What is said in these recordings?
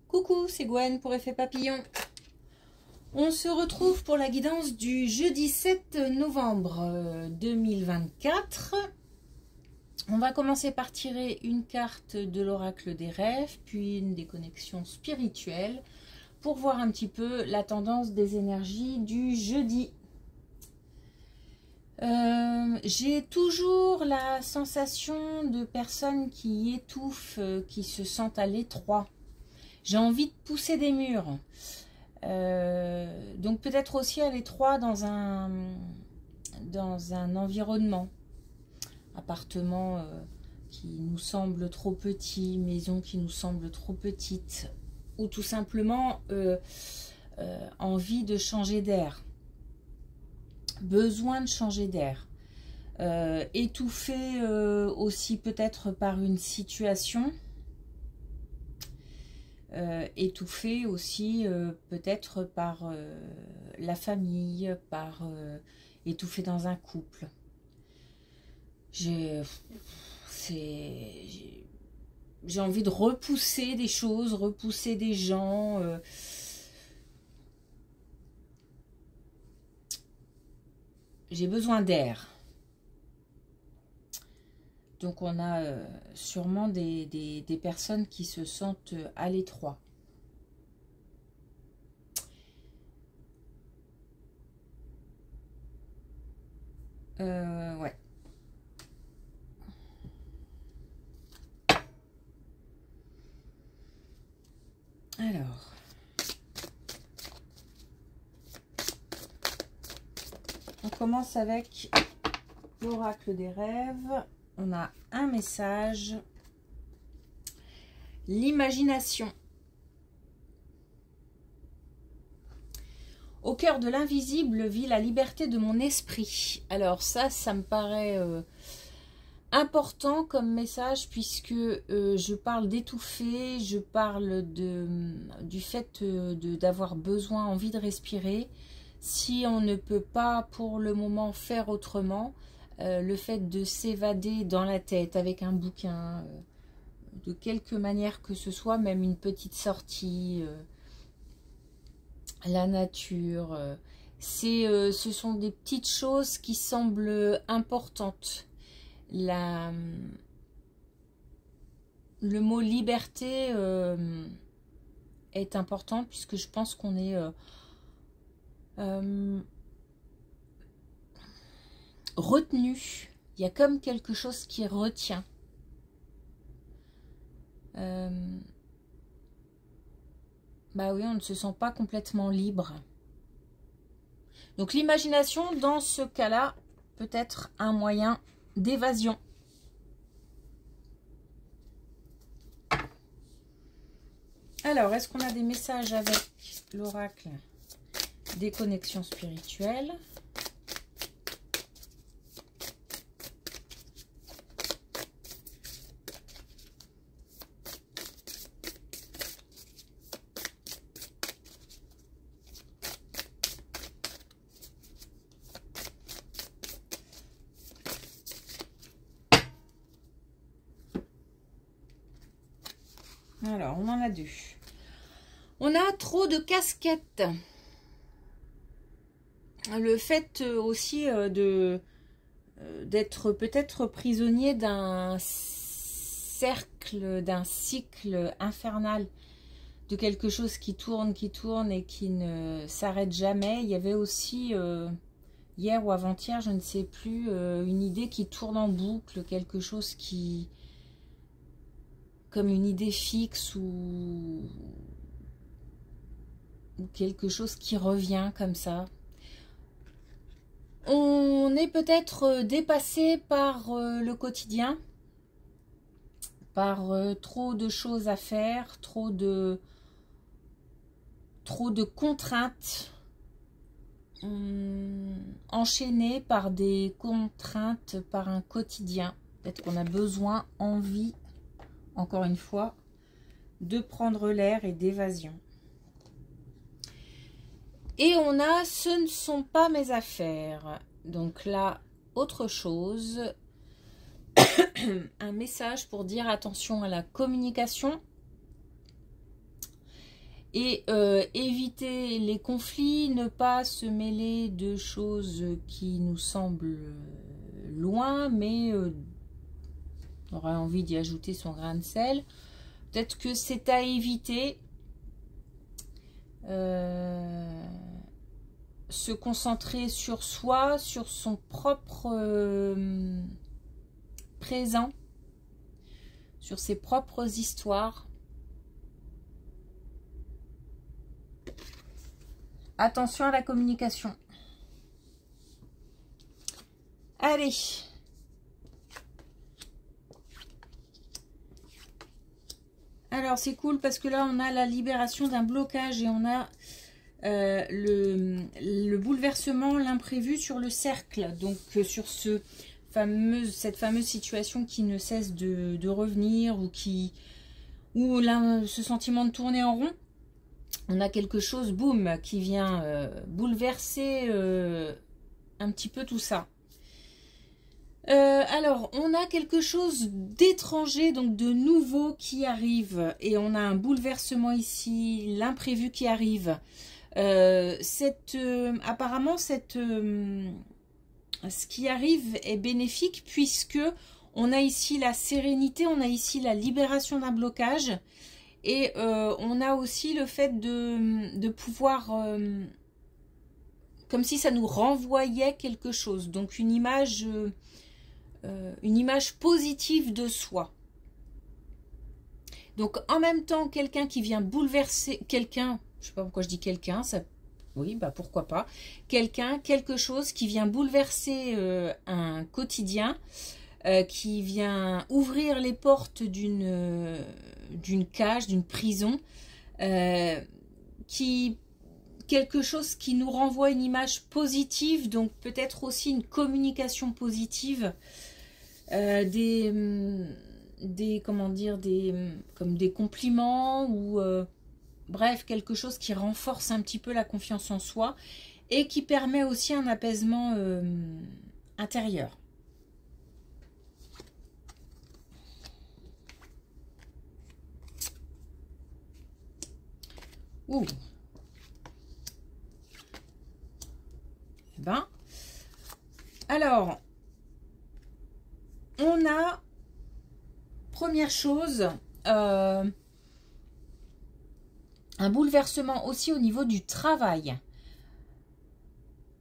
Coucou, c'est Gwen pour Effet Papillon. On se retrouve pour la guidance du jeudi 7 novembre 2024. On va commencer par tirer une carte de l'oracle des rêves, puis une des connexions spirituelles, pour voir un petit peu la tendance des énergies du jeudi. J'ai toujours la sensation de personnes qui étouffent, qui se sentent à l'étroit. J'ai envie de pousser des murs. Donc peut-être aussi à l'étroit dans un environnement. Appartement qui nous semble trop petit, maison qui nous semble trop petite, ou tout simplement envie de changer d'air. Besoin de changer d'air. Étouffé aussi peut-être par une situation. Étouffé aussi peut-être par la famille, par étouffé dans un couple. J'ai envie de repousser des choses, repousser des gens. J'ai besoin d'air. Donc on a sûrement des personnes qui se sentent à l'étroit. Ouais. Alors. On commence avec l'oracle des rêves. On a un message. L'imagination. Au cœur de l'invisible vit la liberté de mon esprit. Alors ça me paraît important comme message puisque je parle d'étouffer, je parle du fait d'avoir besoin, envie de respirer. Si on ne peut pas pour le moment faire autrement, le fait de s'évader dans la tête avec un bouquin, de quelque manière que ce soit, même une petite sortie, la nature, ce sont des petites choses qui semblent importantes. Le mot liberté est important puisque je pense qu'on est retenu. Il y a comme quelque chose qui retient. Bah oui, on ne se sent pas complètement libre. Donc l'imagination, dans ce cas-là, peut être un moyen d'évasion. Alors, est-ce qu'on a des messages avec l'oracle des connexions spirituelles? Alors, on en a deux. On a trop de casquettes. Le fait aussi d'être peut-être prisonnier d'un cercle, d'un cycle infernal, de quelque chose qui tourne et qui ne s'arrête jamais. Il y avait aussi, hier ou avant-hier, je ne sais plus, une idée qui tourne en boucle, quelque chose qui... comme une idée fixe ou quelque chose qui revient comme ça. On est peut-être dépassé par le quotidien, par trop de choses à faire, trop de contraintes, enchaîné par des contraintes, par un quotidien. Peut-être qu'on a besoin, envie, encore une fois, de prendre l'air et d'évasion. Et on a « ce ne sont pas mes affaires ». Donc là, autre chose. Un message pour dire attention à la communication. Et éviter les conflits, ne pas se mêler de choses qui nous semblent loin, mais on aurait envie d'y ajouter son grain de sel. Peut-être que c'est à éviter. Se concentrer sur soi, sur son propre présent, sur ses propres histoires. Attention à la communication. Allez. Alors c'est cool parce que là on a la libération d'un blocage et on a le bouleversement, l'imprévu sur le cercle. Donc sur cette fameuse situation qui ne cesse de revenir ou là, ce sentiment de tourner en rond. On a quelque chose, boum, qui vient bouleverser un petit peu tout ça. Alors, on a quelque chose d'étranger, donc de nouveau qui arrive. Et on a un bouleversement ici, l'imprévu qui arrive. Apparemment, ce qui arrive est bénéfique puisque on a ici la sérénité, on a ici la libération d'un blocage. Et on a aussi le fait de pouvoir, comme si ça nous renvoyait quelque chose. Donc une image positive de soi. Donc en même temps, quelqu'un qui vient bouleverser, quelqu'un, je sais pas pourquoi je dis quelqu'un, ça, oui, bah pourquoi pas, quelque chose qui vient bouleverser un quotidien, qui vient ouvrir les portes d'une cage, d'une prison, quelque chose qui nous renvoie une image positive, donc peut-être aussi une communication positive, comment dire, comme des compliments ou bref, quelque chose qui renforce un petit peu la confiance en soi et qui permet aussi un apaisement intérieur. Ouh. Ben, alors, on a, première chose, un bouleversement aussi au niveau du travail.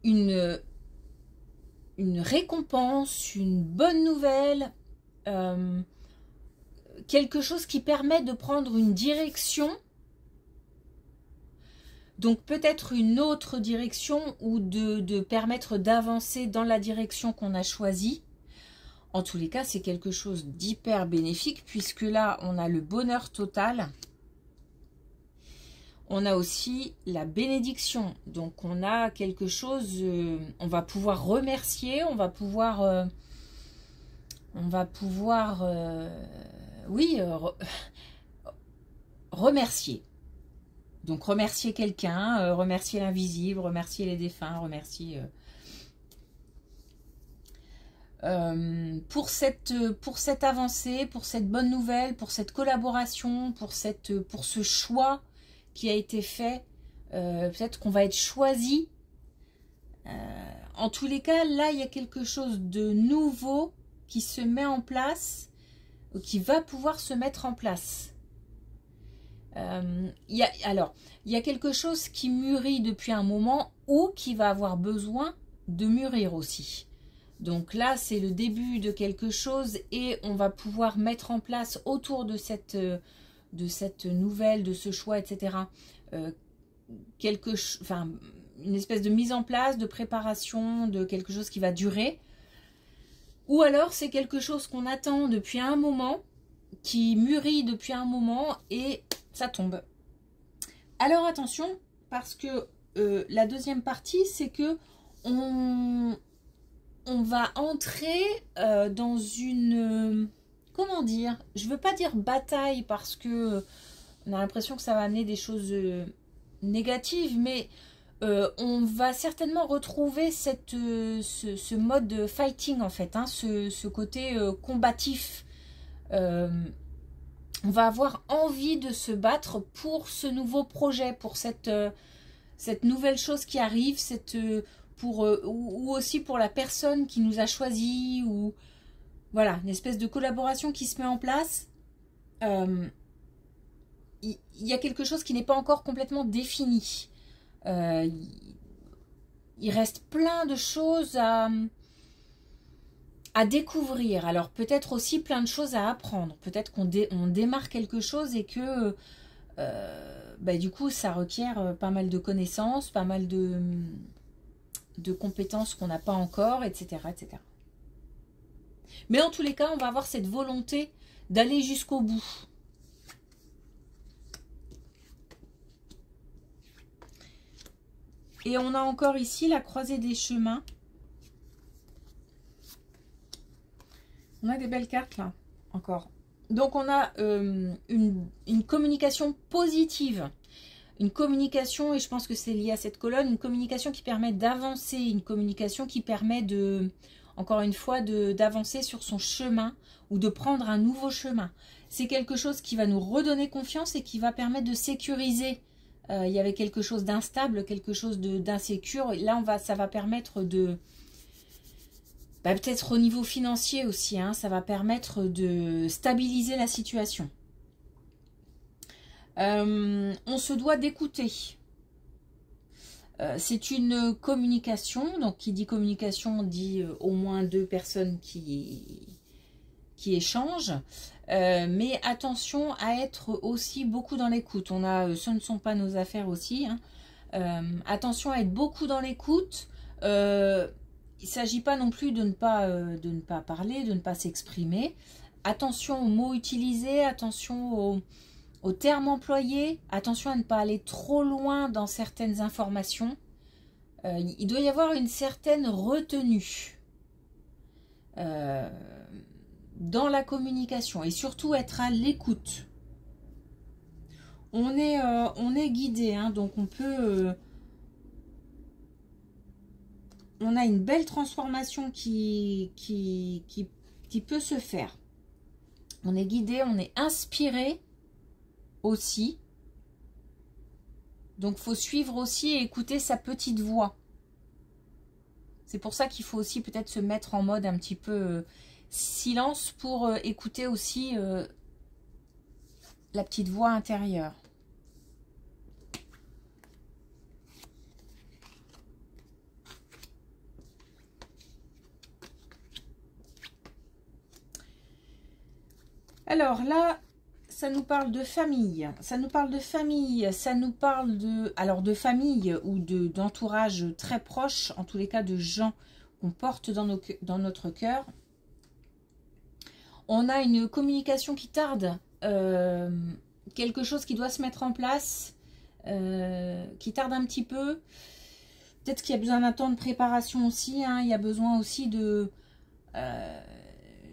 Une récompense, une bonne nouvelle, quelque chose qui permet de prendre une direction. Donc peut-être une autre direction ou de permettre d'avancer dans la direction qu'on a choisie. En tous les cas, c'est quelque chose d'hyper bénéfique puisque là, on a le bonheur total. On a aussi la bénédiction. Donc on a quelque chose, on va pouvoir remercier, on va pouvoir remercier. Donc remercier quelqu'un, remercier l'invisible, remercier les défunts, remercier pour cette avancée, pour cette bonne nouvelle, pour cette collaboration, pour ce choix qui a été fait. Peut-être qu'on va être choisi. En tous les cas, là, il y a quelque chose de nouveau qui se met en place, qui va pouvoir se mettre en place. Il y a quelque chose qui mûrit depuis un moment ou qui va avoir besoin de mûrir aussi. Donc là, c'est le début de quelque chose et on va pouvoir mettre en place autour de cette nouvelle, de ce choix, etc. Une espèce de mise en place, de préparation, de quelque chose qui va durer. Ou alors, c'est quelque chose qu'on attend depuis un moment, qui mûrit depuis un moment et ça tombe. Alors attention, parce que la deuxième partie, c'est que on va entrer dans une... comment dire? Je veux pas dire bataille parce que on a l'impression que ça va amener des choses négatives, mais on va certainement retrouver ce mode fighting en fait, hein, ce côté combatif. on va avoir envie de se battre pour ce nouveau projet, pour cette nouvelle chose qui arrive, ou aussi pour la personne qui nous a choisi, ou voilà, une espèce de collaboration qui se met en place. Il y a quelque chose qui n'est pas encore complètement défini. Il reste plein de choses à découvrir. Alors peut-être aussi plein de choses à apprendre. Peut-être qu'on démarre quelque chose et que du coup ça requiert pas mal de connaissances, pas mal de compétences qu'on n'a pas encore, etc., etc. Mais en tous les cas, on va avoir cette volonté d'aller jusqu'au bout. Et on a encore ici la croisée des chemins. On a des belles cartes là, encore. Donc on a une communication positive. Une communication, et je pense que c'est lié à cette colonne, une communication qui permet d'avancer, une communication qui permet encore une fois, d'avancer sur son chemin ou de prendre un nouveau chemin. C'est quelque chose qui va nous redonner confiance et qui va permettre de sécuriser. Il y avait quelque chose d'instable, quelque chose d'insécure. Là, ça va permettre de... peut-être au niveau financier aussi, hein, ça va permettre de stabiliser la situation. On se doit d'écouter. C'est une communication, donc qui dit communication dit au moins 2 personnes qui échangent, mais attention à être aussi beaucoup dans l'écoute. On a ce ne sont pas nos affaires aussi, hein. Attention à être beaucoup dans l'écoute. Il ne s'agit pas non plus de ne pas parler, de ne pas s'exprimer. Attention aux mots utilisés, attention aux termes employés, attention à ne pas aller trop loin dans certaines informations. Il doit y avoir une certaine retenue dans la communication et surtout être à l'écoute. On est guidé, hein, donc on peut... on a une belle transformation qui peut se faire. On est guidé, on est inspiré aussi. Donc, il faut suivre aussi et écouter sa petite voix. C'est pour ça qu'il faut aussi peut-être se mettre en mode un petit peu silence pour écouter aussi la petite voix intérieure. Alors là, ça nous parle de famille, ça nous parle de famille ou d'entourage très proche, en tous les cas de gens qu'on porte dans notre cœur. On a une communication qui tarde, quelque chose qui doit se mettre en place, qui tarde un petit peu. Peut-être qu'il y a besoin d'un temps de préparation aussi, hein, il y a besoin aussi de...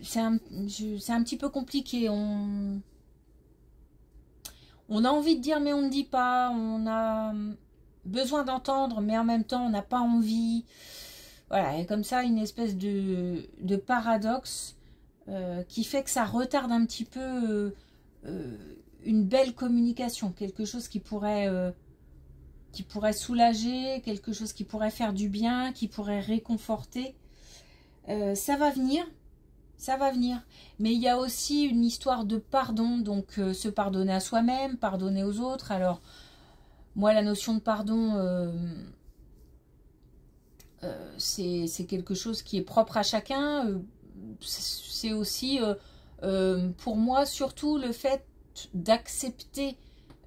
c'est un petit peu compliqué, on a envie de dire mais on ne dit pas, on a besoin d'entendre mais en même temps on n'a pas envie. Voilà, et comme ça une espèce de paradoxe qui fait que ça retarde un petit peu une belle communication, quelque chose qui pourrait soulager, quelque chose qui pourrait faire du bien, qui pourrait réconforter. Ça va venir. Ça va venir. Mais il y a aussi une histoire de pardon, donc se pardonner à soi-même, pardonner aux autres. Alors, moi, la notion de pardon, c'est quelque chose qui est propre à chacun. C'est aussi, pour moi, surtout le fait d'accepter,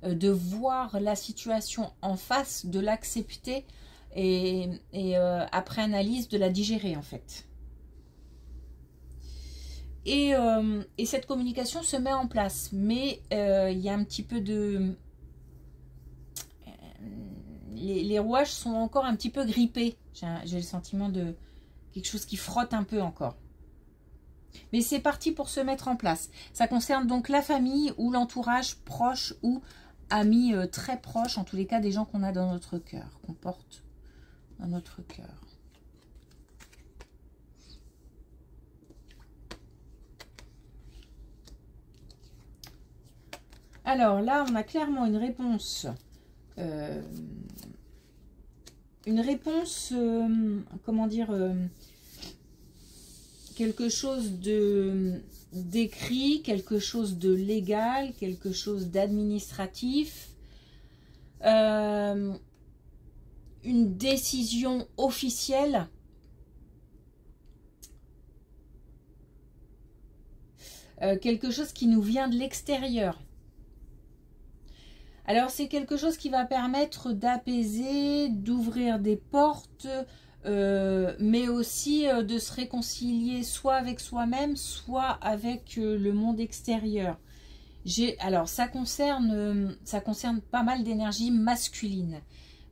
de voir la situation en face, de l'accepter et après analyse, de la digérer, en fait. Et cette communication se met en place, mais il y a un petit peu de... les rouages sont encore un petit peu grippés. J'ai le sentiment de quelque chose qui frotte un peu encore. Mais c'est parti pour se mettre en place. Ça concerne donc la famille ou l'entourage proche ou amis très proches, en tous les cas des gens qu'on a dans notre cœur, qu'on porte dans notre cœur. Alors là, on a clairement une réponse. Comment dire, quelque chose d'écrit, quelque chose de légal, quelque chose d'administratif. Une décision officielle. Quelque chose qui nous vient de l'extérieur. Alors c'est quelque chose qui va permettre d'apaiser, d'ouvrir des portes, mais aussi de se réconcilier soit avec soi-même, soit avec le monde extérieur. Alors ça concerne pas mal d'énergies masculines.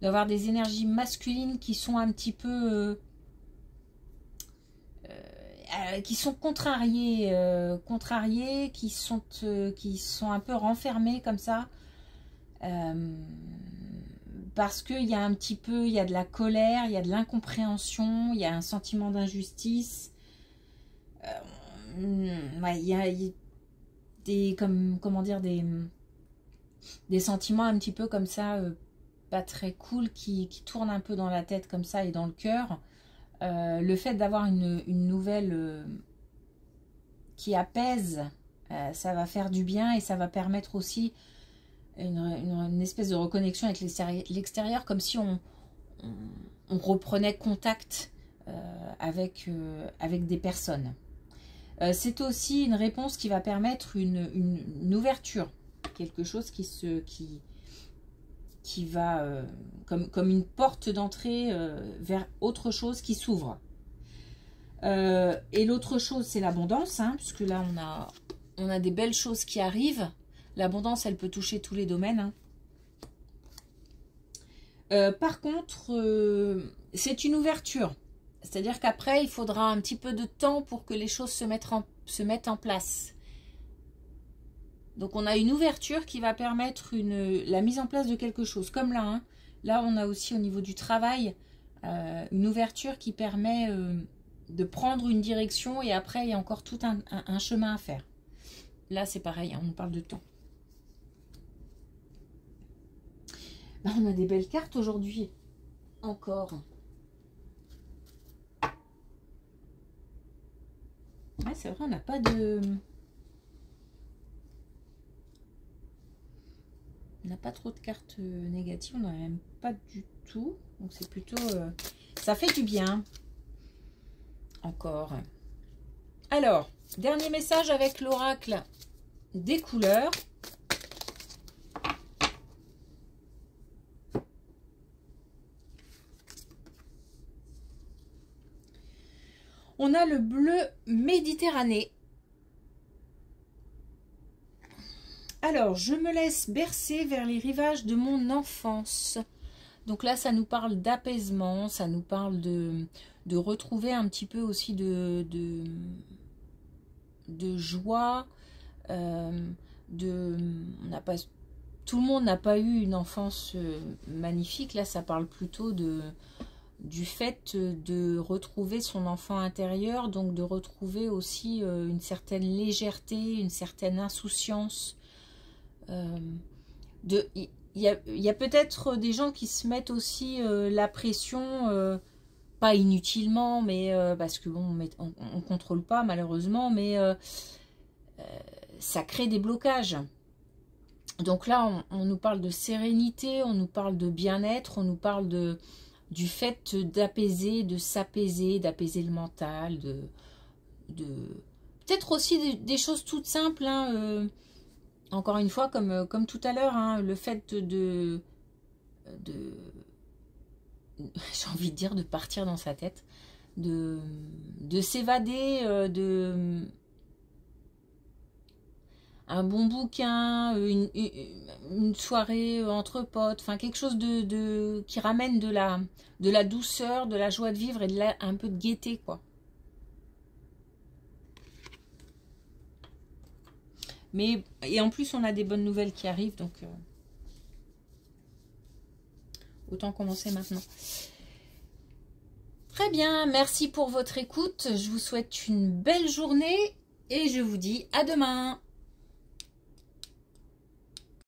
D'avoir des énergies masculines qui sont un petit peu... qui sont contrariées, qui sont un peu renfermées comme ça. Parce qu'il y a un petit peu, il y a de la colère, il y a de l'incompréhension, il y a un sentiment d'injustice. Ouais, il y a des, comment dire, des sentiments un petit peu comme ça, pas très cool, qui tournent un peu dans la tête comme ça et dans le cœur. Le fait d'avoir une nouvelle qui apaise, ça va faire du bien et ça va permettre aussi une espèce de reconnexion avec l'extérieur, comme si on reprenait contact avec des personnes. C'est aussi une réponse qui va permettre une ouverture, quelque chose qui va comme une porte d'entrée vers autre chose qui s'ouvre. Et l'autre chose, c'est l'abondance, hein, puisque là on a des belles choses qui arrivent. L'abondance, elle peut toucher tous les domaines. Hein. Par contre, c'est une ouverture. C'est-à-dire qu'après, il faudra un petit peu de temps pour que les choses se mettent en place. Donc, on a une ouverture qui va permettre la mise en place de quelque chose. Comme là, hein. Là, on a aussi au niveau du travail, une ouverture qui permet de prendre une direction et après, il y a encore tout un chemin à faire. Là, c'est pareil, hein, on parle de temps. Là, on a des belles cartes aujourd'hui. Encore. Ouais, c'est vrai, on n'a pas de... On n'a pas trop de cartes négatives. On n'en a même pas du tout. Donc, c'est plutôt... ça fait du bien. Encore. Alors, dernier message avec l'oracle des couleurs. On a le bleu Méditerranée. Alors, je me laisse bercer vers les rivages de mon enfance. Donc là, ça nous parle d'apaisement, ça nous parle de retrouver un petit peu aussi de joie. Tout le monde n'a pas eu une enfance magnifique. Là, ça parle plutôt du fait de retrouver son enfant intérieur, donc de retrouver aussi une certaine légèreté, une certaine insouciance. Il y a peut-être des gens qui se mettent aussi la pression, pas inutilement, mais parce que bon, on contrôle pas malheureusement, mais ça crée des blocages. Donc là, on nous parle de sérénité, on nous parle de bien-être, on nous parle du fait d'apaiser, de s'apaiser, d'apaiser le mental, peut-être aussi des choses toutes simples, hein, encore une fois, comme tout à l'heure, hein, le fait j'ai envie de dire de partir dans sa tête, de s'évader, un bon bouquin, une soirée entre potes, enfin quelque chose qui ramène de la douceur, de la joie de vivre et un peu de gaieté, quoi. Et en plus, on a des bonnes nouvelles qui arrivent, donc autant commencer maintenant. Très bien, merci pour votre écoute. Je vous souhaite une belle journée et je vous dis à demain.